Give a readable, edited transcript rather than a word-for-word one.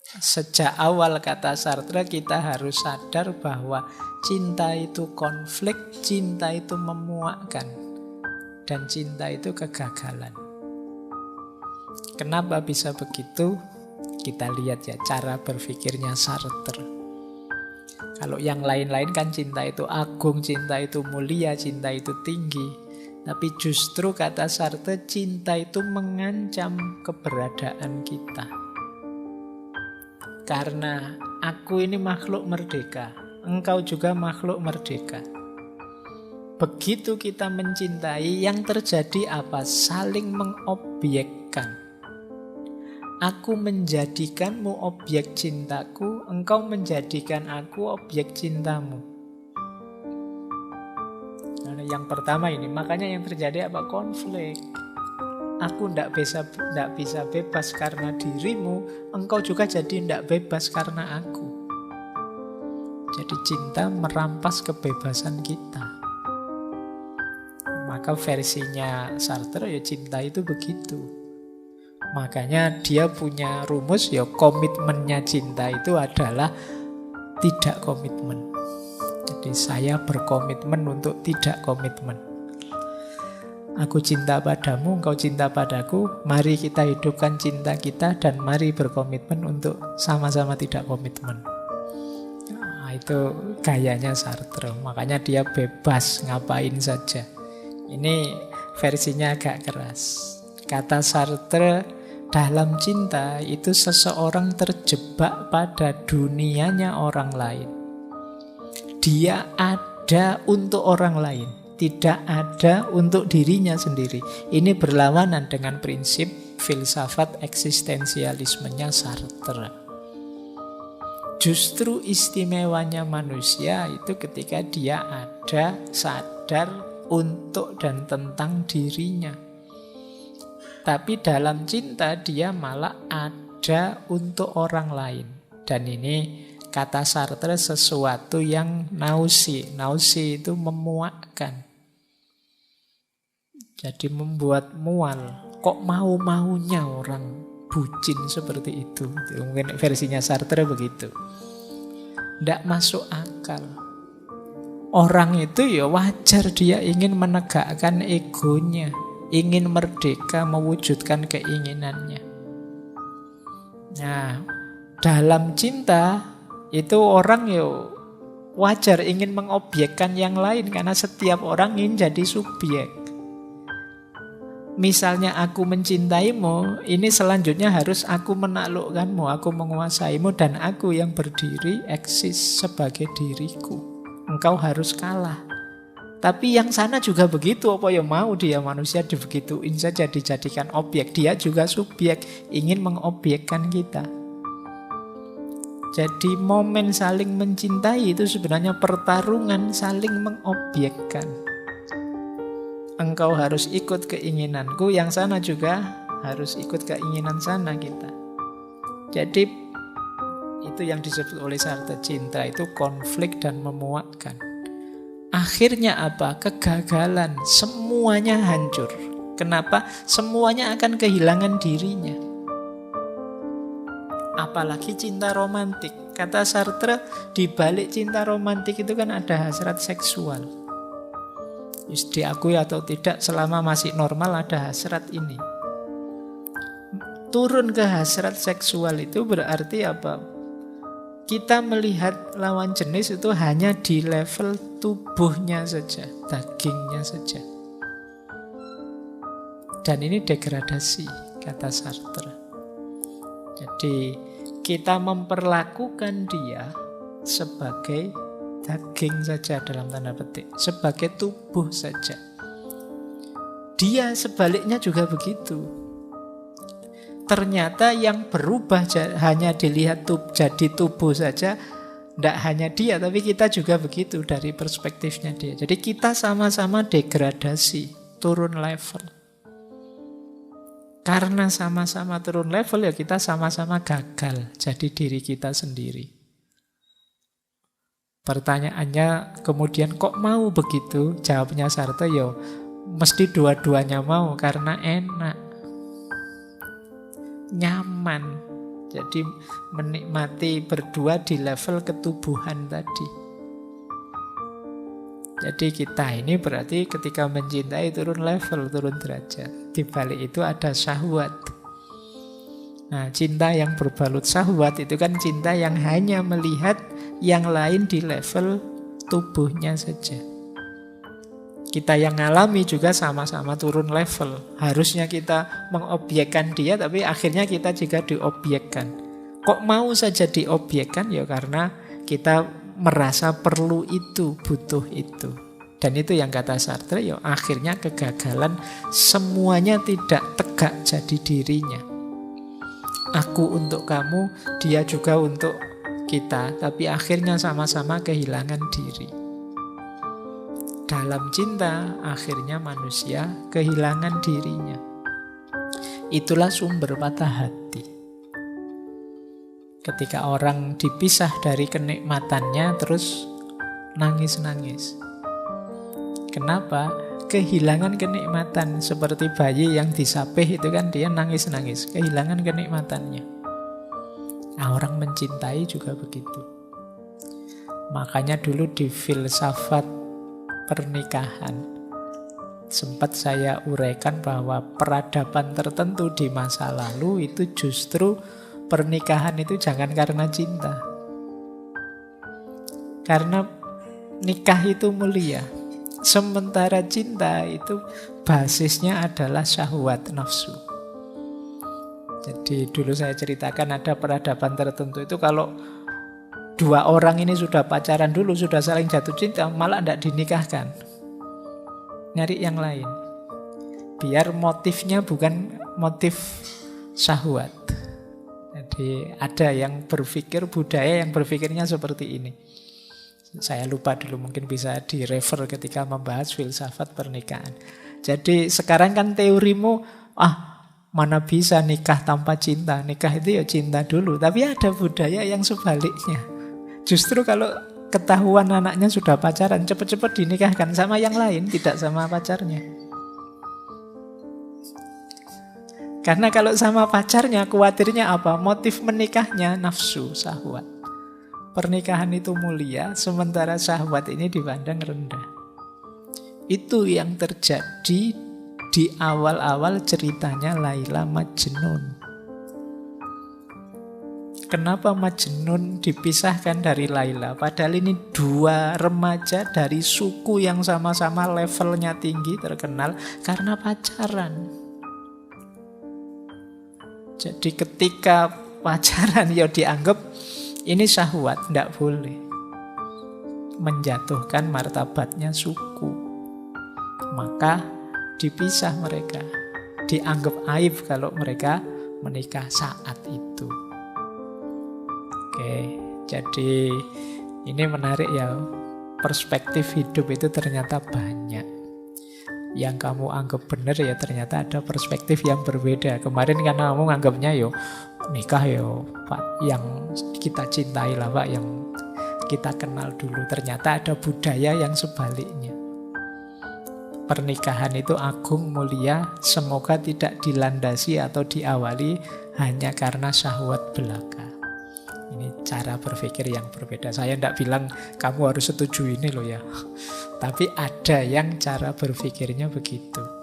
Sejak awal kata Sartre kita harus sadar bahwa cinta itu konflik, cinta itu memuakkan, dan cinta itu kegagalan. Kenapa bisa begitu? Kita lihat ya cara berpikirnya Sartre. Kalau yang lain-lain kan cinta itu agung, cinta itu mulia, cinta itu tinggi. Tapi justru kata Sartre, cinta itu mengancam keberadaan kita. Karena aku ini makhluk merdeka, engkau juga makhluk merdeka. Begitu kita mencintai, yang terjadi apa? Saling mengobjekkan. Aku menjadikanmu objek cintaku, engkau menjadikan aku objek cintamu. Nah, yang pertama ini, makanya yang terjadi apa? Konflik. Aku tidak bisa bebas karena dirimu, engkau juga jadi tidak bebas karena aku. Jadi cinta merampas kebebasan kita. Maka versinya Sartre ya cinta itu begitu. Makanya dia punya rumus ya komitmennya cinta itu adalah tidak komitmen. Jadi saya berkomitmen untuk tidak komitmen. Aku cinta padamu, engkau cinta padaku. Mari kita hidupkan cinta kita dan mari berkomitmen untuk sama-sama tidak komitmen. Nah, itu gayanya Sartre. Makanya dia bebas ngapain saja. Ini versinya agak keras. Kata Sartre, dalam cinta itu seseorang terjebak pada dunianya orang lain. Dia ada untuk orang lain, tidak ada untuk dirinya sendiri. Ini berlawanan dengan prinsip filsafat eksistensialismenya Sartre. Justru istimewanya manusia itu ketika dia ada, sadar untuk dan tentang dirinya. Tapi dalam cinta dia malah ada untuk orang lain. Dan ini kata Sartre sesuatu yang nausi. Nausi itu memuakkan. Jadi membuat mual. Kok mau-maunya orang bucin seperti itu? Mungkin versinya Sartre begitu. Tidak masuk akal. Orang itu ya wajar dia ingin menegakkan egonya. Ingin merdeka, mewujudkan keinginannya. Nah, dalam cinta itu orang ya wajar ingin mengobjekkan yang lain karena setiap orang ingin jadi subjek. Misalnya aku mencintaimu, ini selanjutnya harus aku menaklukkanmu, aku menguasaimu dan aku yang berdiri eksis sebagai diriku. Engkau harus kalah. Tapi yang sana juga begitu, apa ya mau dia manusia dibegituin saja, dijadikan objek. Dia juga subjek, ingin mengobjekkan kita. Jadi momen saling mencintai itu sebenarnya pertarungan saling mengobjekkan. Engkau harus ikut keinginanku, yang sana juga harus ikut keinginan sana kita. Jadi itu yang disebut oleh Sartre, cinta itu konflik dan memuakkan. Akhirnya apa? Kegagalan. Semuanya hancur. Kenapa? Semuanya akan kehilangan dirinya. Apalagi cinta romantik. Kata Sartre, di balik cinta romantik itu kan ada hasrat seksual. Diakui atau tidak, selama masih normal ada hasrat ini. Turun ke hasrat seksual itu berarti apa? Kita melihat lawan jenis itu hanya di level tubuhnya saja, dagingnya saja. Dan ini degradasi, kata Sartre. Jadi kita memperlakukan dia sebagai daging saja dalam tanda petik, sebagai tubuh saja. Dia sebaliknya juga begitu. Ternyata yang berubah hanya dilihat jadi tubuh saja. Tidak hanya dia, tapi kita juga begitu dari perspektifnya dia. Jadi kita sama-sama degradasi, turun level. Karena sama-sama turun level ya kita sama-sama gagal jadi diri kita sendiri. Pertanyaannya kemudian kok mau begitu? Jawabnya Sartre ya mesti dua-duanya mau karena enak. Nyaman. Jadi menikmati berdua di level ketubuhan tadi. Jadi kita ini berarti ketika mencintai turun level, turun derajat. Di balik itu ada syahwat. Nah, cinta yang berbalut syahwat itu kan cinta yang hanya melihat yang lain di level tubuhnya saja. Kita yang ngalami juga sama-sama turun level. Harusnya kita mengobjekkan dia, tapi akhirnya kita juga diobjekkan. Kok mau saja diobjekkan? Ya karena kita merasa perlu itu, butuh itu. Dan itu yang kata Sartre, ya akhirnya kegagalan, semuanya tidak tegak jadi dirinya. Aku untuk kamu, dia juga untuk kita, tapi akhirnya sama-sama kehilangan diri. Dalam cinta, akhirnya manusia kehilangan dirinya. Itulah sumber patah hati. Ketika orang dipisah dari kenikmatannya, terus nangis-nangis. Kenapa? Kehilangan kenikmatan. Seperti bayi yang disapih itu kan dia nangis-nangis. Kehilangan kenikmatannya. Nah, orang mencintai juga begitu. Makanya dulu di filsafat pernikahan sempat saya uraikan bahwa peradaban tertentu di masa lalu itu justru pernikahan itu jangan karena cinta. Karena nikah itu mulia. Sementara cinta itu basisnya adalah syahwat nafsu. Jadi dulu saya ceritakan ada peradaban tertentu itu kalau dua orang ini sudah pacaran dulu, sudah saling jatuh cinta, malah tidak dinikahkan. Nyari yang lain. Biar motifnya bukan motif syahwat. Jadi ada yang berpikir, budaya yang berpikirnya seperti ini. Saya lupa dulu, mungkin bisa direfer ketika membahas filsafat pernikahan. Jadi sekarang kan teorimu, mana bisa nikah tanpa cinta. Nikah itu ya cinta dulu. Tapi ada budaya yang sebaliknya. Justru kalau ketahuan anaknya sudah pacaran, cepat-cepat dinikahkan sama yang lain, tidak sama pacarnya. Karena kalau sama pacarnya, khawatirnya apa? Motif menikahnya nafsu, syahwat. Pernikahan itu mulia, sementara syahwat ini dipandang rendah. Itu yang terjadi di awal-awal ceritanya Laila Majnun. Kenapa Majnun dipisahkan dari Laila? Padahal ini dua remaja dari suku yang sama-sama levelnya tinggi, terkenal karena pacaran. Jadi ketika pacaran ya dianggap ini syahwat, tidak boleh. Menjatuhkan martabatnya suku. Maka dipisah mereka. Dianggap aib kalau mereka menikah saat itu. Oke, jadi ini menarik ya. Perspektif hidup itu ternyata banyak. Yang kamu anggap benar ya ternyata ada perspektif yang berbeda. Kemarin karena kamu anggapnya yo nikah yo Pak, yang kita cintai lah Pak, yang kita kenal dulu. Ternyata ada budaya yang sebaliknya. Pernikahan itu agung, mulia, semoga tidak dilandasi atau diawali hanya karena syahwat belaka. Ini cara berpikir yang berbeda. Saya tidak bilang kamu harus setuju ini loh ya. Tapi ada yang cara berpikirnya begitu.